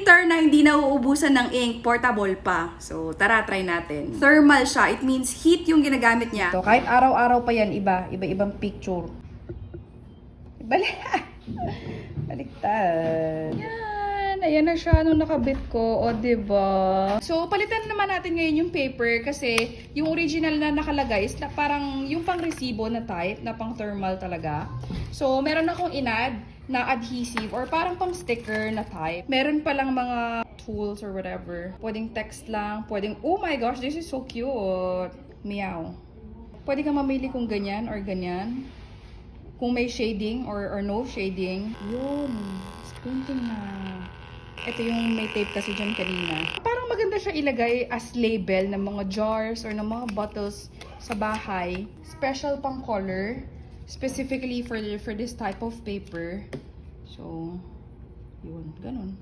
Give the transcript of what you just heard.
printer na hindi nauubusan ng ink, portable pa. So, tara, try natin. Thermal siya. It means heat yung ginagamit niya. So, kahit araw-araw pa yan, iba-ibang picture. Baliktad. Yan, ayan na siya nung nakabit ko, o diba? So, palitan naman natin ngayon yung paper kasi yung original na nakalagay is na parang yung pang resibo na type, na pang thermal talaga. So, meron akong inad na adhesive or parang pang sticker na type. Meron palang mga tools or whatever. Pwedeng text lang, pwedeng, oh my gosh, this is so cute. Meow. Pwede kang mamili kung ganyan or ganyan. Kung may shading or no shading. Yun. Printing na. Ito yung may tape kasi dyan kanina. Parang maganda siya ilagay as label ng mga jars or ng mga bottles sa bahay. Special pang color. Specifically for this type of paper. So, yun. Ganun.